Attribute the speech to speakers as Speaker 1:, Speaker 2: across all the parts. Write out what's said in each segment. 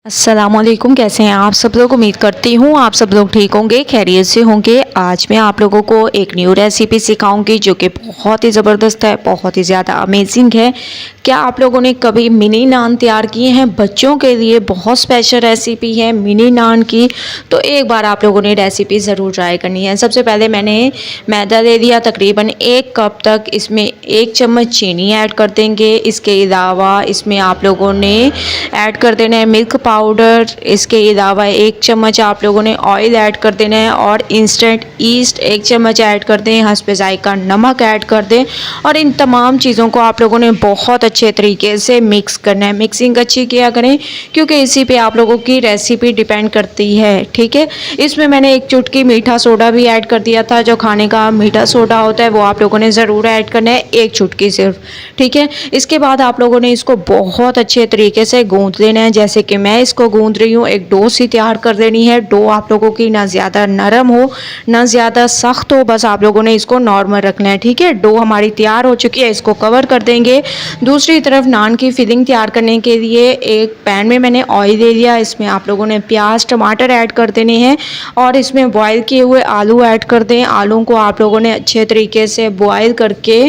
Speaker 1: अस्सलामुअलैकुम, कैसे हैं आप सब लोग। उम्मीद करती हूँ आप सब लोग ठीक होंगे, खैरियत से होंगे। आज मैं आप लोगों को एक न्यू रेसिपी सिखाऊंगी जो कि बहुत ही ज़बरदस्त है, बहुत ही ज़्यादा अमेजिंग है। क्या आप लोगों ने कभी मिनी नान तैयार किए हैं? बच्चों के लिए बहुत स्पेशल रेसिपी है मिनी नान की, तो एक बार आप लोगों ने रेसिपी ज़रूर ट्राई करनी है। सबसे पहले मैंने मैदा ले लिया तकरीबन 1 कप तक, इसमें 1 चम्मच चीनी ऐड कर देंगे। इसके अलावा इसमें आप लोगों ने ऐड कर देना है मिल्क पाउडर। इसके अलावा 1 चम्मच आप लोगों ने ऑयल ऐड कर देना है और इंस्टेंट ईस्ट 1 चम्मच ऐड कर दें। हस्ब ज़ायका नमक ऐड कर दें और इन तमाम चीज़ों को आप लोगों ने बहुत अच्छे तरीके से मिक्स करना है। मिक्सिंग अच्छी किया करें क्योंकि इसी पे आप लोगों की रेसिपी डिपेंड करती है, ठीक है। इसमें मैंने 1 चुटकी मीठा सोडा भी ऐड कर दिया था। जो खाने का मीठा सोडा होता है वो आप लोगों ने ज़रूर ऐड करना है, 1 चुटकी सिर्फ, ठीक है। इसके बाद आप लोगों ने इसको बहुत अच्छे तरीके से गूंथ लेना है, जैसे कि मैं इसको गूंथ रही हूँ। एक डो सी तैयार कर देनी है। डो आप लोगों की ना ज़्यादा नरम हो ना ज़्यादा सख्त हो, बस आप लोगों ने इसको नॉर्मल रखना है, ठीक है। डो हमारी तैयार हो चुकी है, इसको कवर कर देंगे। दूसरी तरफ नान की फिलिंग तैयार करने के लिए एक पैन में मैंने ऑयल ले लिया। इसमें आप लोगों ने प्याज टमाटर ऐड कर देने हैं और इसमें बॉयल किए हुए आलू ऐड कर दें। आलू को आप लोगों ने अच्छे तरीके से बॉयल करके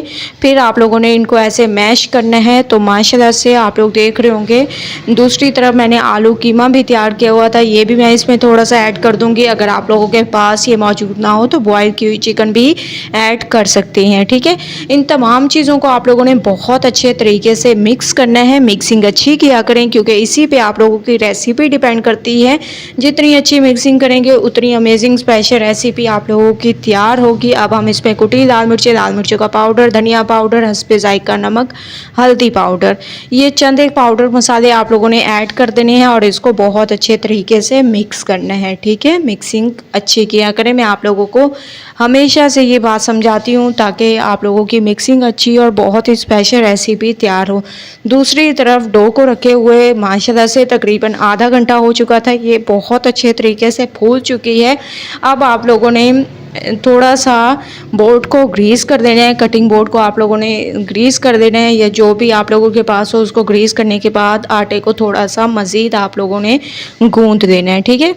Speaker 1: फिर आप लोगों ने इनको ऐसे मैश करना है। तो माशाल्लाह से आप लोग देख रहे होंगे। दूसरी तरफ मैंने आलू कीमा भी तैयार किया हुआ था, ये भी मैं इसमें थोड़ा सा ऐड कर दूंगी। अगर आप लोगों के पास ये मौजूद ना हो तो बॉयल की हुई चिकन भी ऐड कर सकते हैं, ठीक है। इन तमाम चीज़ों को आप लोगों ने बहुत अच्छे तरीके से मिक्स करना है। मिक्सिंग अच्छी किया करें क्योंकि इसी पे आप लोगों की रेसिपी डिपेंड करती है। जितनी अच्छी मिक्सिंग करेंगे उतनी अमेजिंग स्पेशल रेसिपी आप लोगों की तैयार होगी। अब हम इसमें कुटी लाल मिर्चों का पाउडर, धनिया पाउडर, हस्ब ज़ायका नमक, हल्दी पाउडर, ये चंद एक पाउडर मसाले आप लोगों ने ऐड कर देने हैं और इसको बहुत अच्छे तरीके से मिक्स करना है, ठीक है। मिक्सिंग अच्छी किया करें। मैं आप लोगों को हमेशा से ये बात समझाती हूँ ताकि आप लोगों की मिक्सिंग अच्छी और बहुत ही स्पेशल रेसिपी तैयार हो। दूसरी तरफ डो को रखे हुए माशाल्लाह से तकरीबन आधा घंटा हो चुका था। ये बहुत अच्छे तरीके से फूल चुकी है। अब आप लोगों ने थोड़ा सा बोर्ड को ग्रीस कर देना है। कटिंग बोर्ड को आप लोगों ने ग्रीस कर देना है, या जो भी आप लोगों के पास हो उसको ग्रीस करने के बाद आटे को थोड़ा सा मज़ीद आप लोगों ने गूंथ देना है, ठीक है,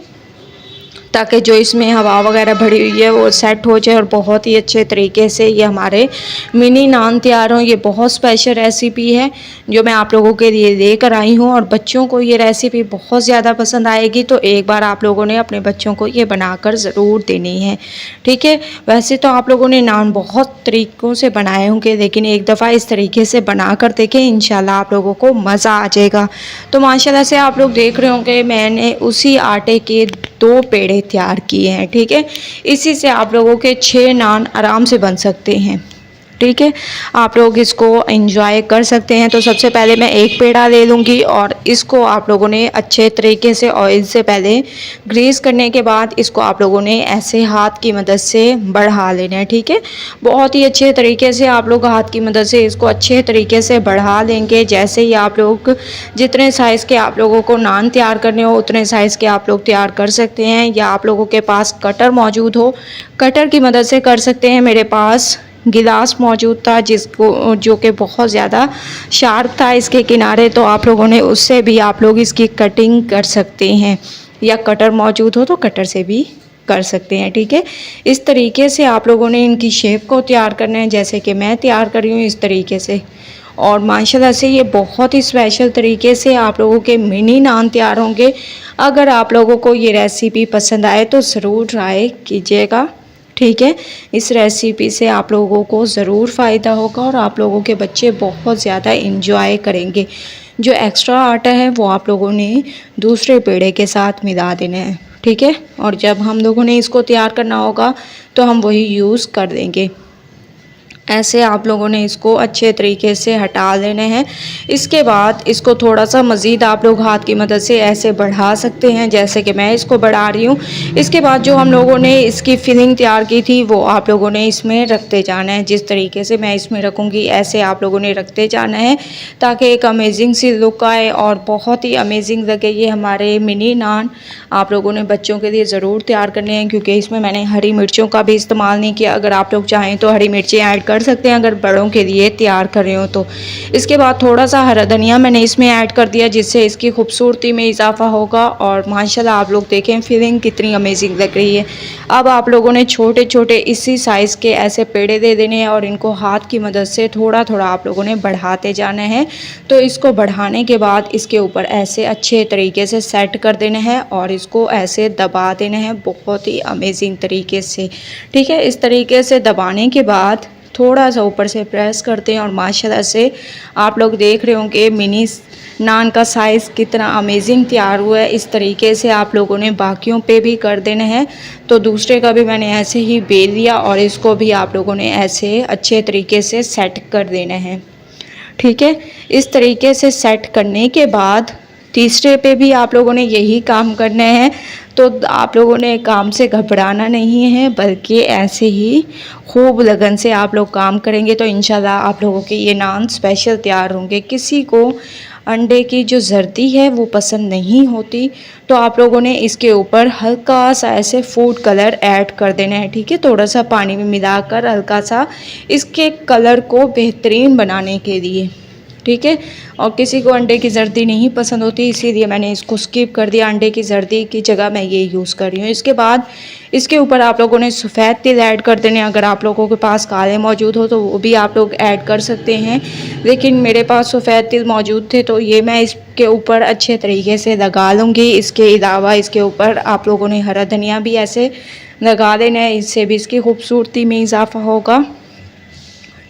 Speaker 1: ताकि जो इसमें हवा वगैरह भरी हुई है वो सेट हो जाए और बहुत ही अच्छे तरीके से ये हमारे मिनी नान तैयार हों। ये बहुत स्पेशल रेसिपी है जो मैं आप लोगों के लिए लेकर आई हूँ और बच्चों को ये रेसिपी बहुत ज़्यादा पसंद आएगी। तो एक बार आप लोगों ने अपने बच्चों को ये बनाकर ज़रूर देनी है, ठीक है। वैसे तो आप लोगों ने नान बहुत तरीक़ों से बनाए होंगे, लेकिन एक दफ़ा इस तरीके से बना कर देखें, इंशाल्लाह आप लोगों को मज़ा आ जाएगा। तो माशाल्लाह से आप लोग देख रहे होंगे मैंने उसी आटे के 2 पेड़े तैयार किए हैं, ठीक है। इसी से आप लोगों के 6 नान आराम से बन सकते हैं, ठीक है। आप लोग इसको एंजॉय कर सकते हैं। तो सबसे पहले मैं 1 पेड़ा ले लूँगी और इसको आप लोगों ने अच्छे तरीके से ऑयल से पहले ग्रीस करने के बाद इसको आप लोगों ने ऐसे हाथ की मदद से बढ़ा लेना है, ठीक है। बहुत ही अच्छे तरीके से आप लोग हाथ की मदद से इसको अच्छे तरीके से बढ़ा लेंगे। जैसे ही आप लोग जितने साइज़ के आप लोगों को नान तैयार करने हो उतने साइज़ के आप लोग तैयार कर सकते हैं, या आप लोगों के पास कटर मौजूद हो कटर की मदद से कर सकते हैं। मेरे पास गिलास मौजूद था जिसको जो कि बहुत ज़्यादा शार्प था इसके किनारे, तो आप लोगों ने उससे भी आप लोग इसकी कटिंग कर सकते हैं, या कटर मौजूद हो तो कटर से भी कर सकते हैं, ठीक है। इस तरीके से आप लोगों ने इनकी शेप को तैयार करना है, जैसे कि मैं तैयार कर रही हूँ इस तरीके से। और माशाल्लाह से ये बहुत ही स्पेशल तरीके से आप लोगों के मिनी नान तैयार होंगे। अगर आप लोगों को ये रेसिपी पसंद आए तो ज़रूर ट्राई कीजिएगा, ठीक है। इस रेसिपी से आप लोगों को ज़रूर फ़ायदा होगा और आप लोगों के बच्चे बहुत ज़्यादा इंजॉय करेंगे। जो एक्स्ट्रा आटा है वो आप लोगों ने दूसरे पेड़े के साथ मिला देना है, ठीक है। और जब हम लोगों ने इसको तैयार करना होगा तो हम वही यूज़ कर देंगे। ऐसे आप लोगों ने इसको अच्छे तरीके से हटा लेना है। इसके बाद इसको थोड़ा सा मज़ीद आप लोग हाथ की मदद से ऐसे बढ़ा सकते हैं, जैसे कि मैं इसको बढ़ा रही हूँ। इसके बाद जो हम लोगों ने इसकी फिलिंग तैयार की थी वो आप लोगों ने इसमें रखते जाना है। जिस तरीके से मैं इसमें रखूँगी ऐसे आप लोगों ने रखते जाना है ताकि एक अमेजिंग सी लुक आए और बहुत ही अमेजिंग लगे ये हमारे मिनी नान। आप लोगों ने बच्चों के लिए ज़रूर तैयार करने हैं क्योंकि इसमें मैंने हरी मिर्चों का भी इस्तेमाल नहीं किया। अगर आप लोग चाहें तो हरी मिर्चें ऐड कर सकते हैं अगर बड़ों के लिए तैयार कर रहे हो तो। इसके बाद थोड़ा सा हरा धनिया मैंने इसमें ऐड कर दिया, जिससे इसकी खूबसूरती में इजाफा होगा। और माशाल्लाह आप लोग देखें फिलिंग कितनी अमेजिंग लग रही है। अब आप लोगों ने छोटे छोटे इसी साइज़ के ऐसे पेड़े दे देने हैं और इनको हाथ की मदद से थोड़ा थोड़ा आप लोगों ने बढ़ाते जाना है। तो इसको बढ़ाने के बाद इसके ऊपर ऐसे अच्छे तरीके से सेट कर देना है और इसको ऐसे दबा देना है बहुत ही अमेजिंग तरीके से। ठीक है, इस तरीके से दबाने के बाद थोड़ा सा ऊपर से प्रेस करते हैं और माशाल्लाह से आप लोग देख रहे होंगे मिनी नान का साइज़ कितना अमेजिंग तैयार हुआ है। इस तरीके से आप लोगों ने बाकियों पे भी कर देना है। तो दूसरे का भी मैंने ऐसे ही बेल लिया और इसको भी आप लोगों ने ऐसे अच्छे तरीके से सेट कर देना है। ठीक है, इस तरीके से सेट करने के बाद तीसरे पे भी आप लोगों ने यही काम करना है। तो आप लोगों ने काम से घबराना नहीं है, बल्कि ऐसे ही खूब लगन से आप लोग काम करेंगे तो इंशाल्लाह आप लोगों के ये नान स्पेशल तैयार होंगे। किसी को अंडे की जो जर्दी है वो पसंद नहीं होती, तो आप लोगों ने इसके ऊपर हल्का सा ऐसे फूड कलर ऐड कर देना है। ठीक है, थोड़ा सा पानी में मिलाकर हल्का सा इसके कलर को बेहतरीन बनाने के लिए। ठीक है, और किसी को अंडे की जर्दी नहीं पसंद होती, इसीलिए मैंने इसको स्किप कर दिया। अंडे की जर्दी की जगह मैं ये यूज़ कर रही हूँ। इसके बाद इसके ऊपर आप लोगों ने सफ़ेद तिल ऐड कर देने। अगर आप लोगों के पास काले मौजूद हो तो वो भी आप लोग ऐड कर सकते हैं, लेकिन मेरे पास सफ़ेद तिल मौजूद थे तो ये मैं इसके ऊपर अच्छे तरीके से लगा लूँगी। इसके अलावा इसके ऊपर आप लोगों ने हरा धनिया भी ऐसे लगा देना है, इससे भी इसकी खूबसूरती में इजाफा होगा।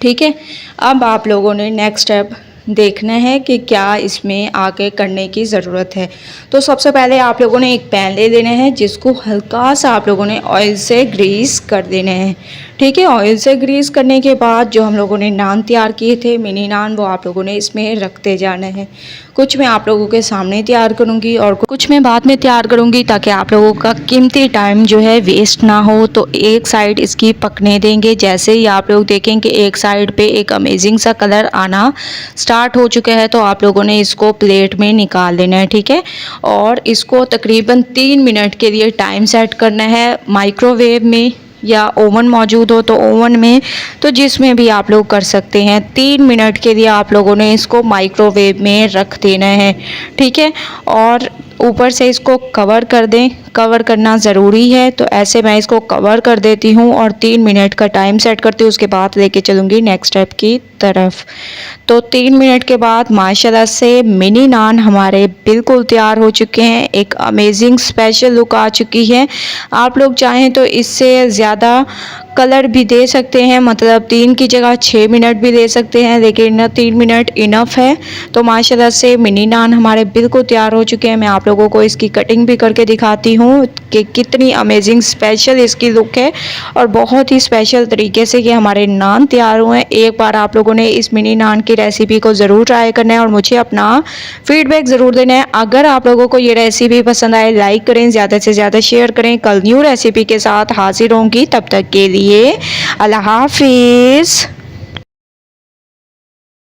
Speaker 1: ठीक है, अब आप लोगों ने नेक्स्ट स्टेप देखना है कि क्या इसमें आगे करने की ज़रूरत है। तो सबसे पहले आप लोगों ने एक पैन ले लेना है, जिसको हल्का सा आप लोगों ने ऑयल से ग्रीस कर देना है। ठीक है, ऑयल से ग्रीस करने के बाद जो हम लोगों ने नान तैयार किए थे मिनी नान, वो आप लोगों ने इसमें रखते जाना है। कुछ मैं आप लोगों के सामने तैयार करूँगी और कुछ मैं बाद में तैयार करूँगी, ताकि आप लोगों का कीमती टाइम जो है वेस्ट ना हो। तो एक साइड इसकी पकने देंगे। जैसे ही आप लोग देखें कि एक साइड पे एक अमेजिंग सा कलर आना स्टार्ट हो चुका है, तो आप लोगों ने इसको प्लेट में निकाल लेना है। ठीक है, और इसको तकरीबन 3 मिनट के लिए टाइम सेट करना है। माइक्रोवेव में या ओवन मौजूद हो तो ओवन में, तो जिसमें भी आप लोग कर सकते हैं। 3 मिनट के लिए आप लोगों ने इसको माइक्रोवेव में रख देना है। ठीक है, और ऊपर से इसको कवर कर दें, कवर करना ज़रूरी है। तो ऐसे मैं इसको कवर कर देती हूँ और 3 मिनट का टाइम सेट करती हूँ। उसके बाद लेके चलूँगी नेक्स्ट स्टेप की तरफ। तो 3 मिनट के बाद माशाल्लाह से मिनी नान हमारे बिल्कुल तैयार हो चुके हैं। एक अमेजिंग स्पेशल लुक आ चुकी है। आप लोग चाहें तो इससे ज़्यादा कलर भी दे सकते हैं, मतलब 3 की जगह 6 मिनट भी दे सकते हैं, लेकिन 3 मिनट इनफ है। तो माशाल्लाह से मिनी नान हमारे बिल्कुल तैयार हो चुके हैं। मैं आप लोगों को इसकी कटिंग भी करके दिखाती हूँ कि कितनी अमेजिंग स्पेशल इसकी लुक है और बहुत ही स्पेशल तरीके से ये हमारे नान तैयार हुए हैं। एक बार आप लोगों ने इस मिनी नान की रेसिपी को ज़रूर ट्राई करना है और मुझे अपना फीडबैक ज़रूर देना है। अगर आप लोगों को ये रेसिपी पसंद आए, लाइक करें, ज़्यादा से ज़्यादा शेयर करें। कल न्यू रेसिपी के साथ हाजिर होंगी, तब तक के लिए अल्लाह हाफिज़।